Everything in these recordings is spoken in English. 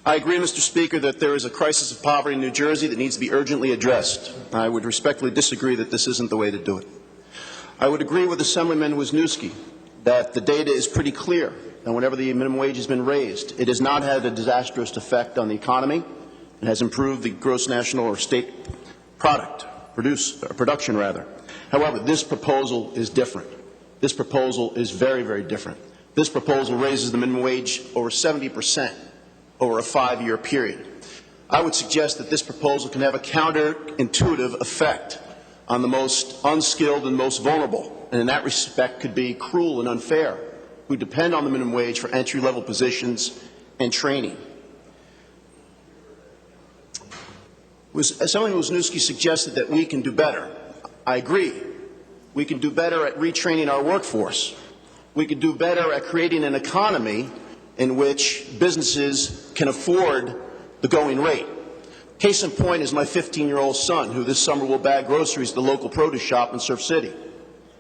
I agree, Mr. Speaker, that there is a crisis of poverty in New Jersey that needs to be urgently addressed. I would respectfully disagree that this isn't the way to do it. I would agree with Assemblyman Wisniewski that the data is pretty clear, and whenever the minimum wage has been raised, it has not had a disastrous effect on the economy. It has improved the gross national or state production rather. However, this proposal is different. This proposal is very, very different. This proposal raises the minimum wage over 70% over a 5-year period. I would suggest that this proposal can have a counterintuitive effect on the most unskilled and most vulnerable, and in that respect could be cruel and unfair, who depend on the minimum wage for entry-level positions and training. Assemblyman Wisniewski suggested that we can do better. I agree. We can do better at retraining our workforce. We can do better at creating an economy in which businesses can afford the going rate. Case in point is my 15-year-old son, who this summer will bag groceries at the local produce shop in Surf City.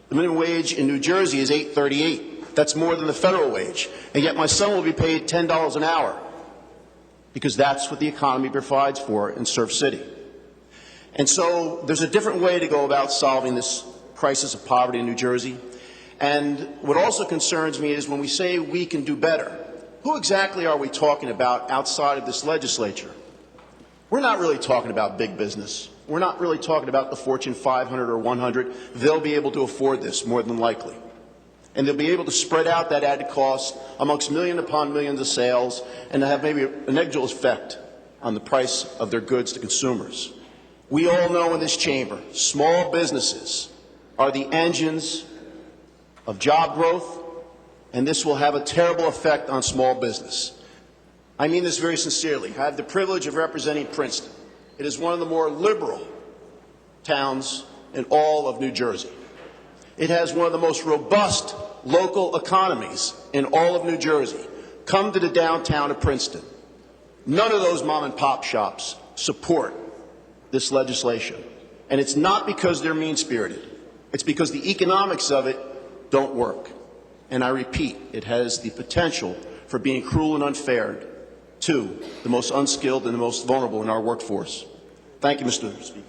The minimum wage in New Jersey is $8.38. That's more than the federal wage. And yet my son will be paid $10 an hour because that's what the economy provides for in Surf City. And so there's a different way to go about solving this crisis of poverty in New Jersey. And what also concerns me is when we say we can do better, who exactly are we talking about outside of this legislature? We're not really talking about big business. We're not really talking about the Fortune 500 or 100. They'll be able to afford this more than likely. And they'll be able to spread out that added cost amongst million upon millions of sales and have maybe a negligible effect on the price of their goods to consumers. We all know in this chamber, small businesses are the engines of job growth, and this will have a terrible effect on small business. I mean this very sincerely. I have the privilege of representing Princeton. It is one of the more liberal towns in all of New Jersey. It has one of the most robust local economies in all of New Jersey. Come to the downtown of Princeton. None of those mom and pop shops support this legislation. And it's not because they're mean-spirited. It's because the economics of it don't work. And I repeat, it has the potential for being cruel and unfair to the most unskilled and the most vulnerable in our workforce. Thank you, Mr. Speaker.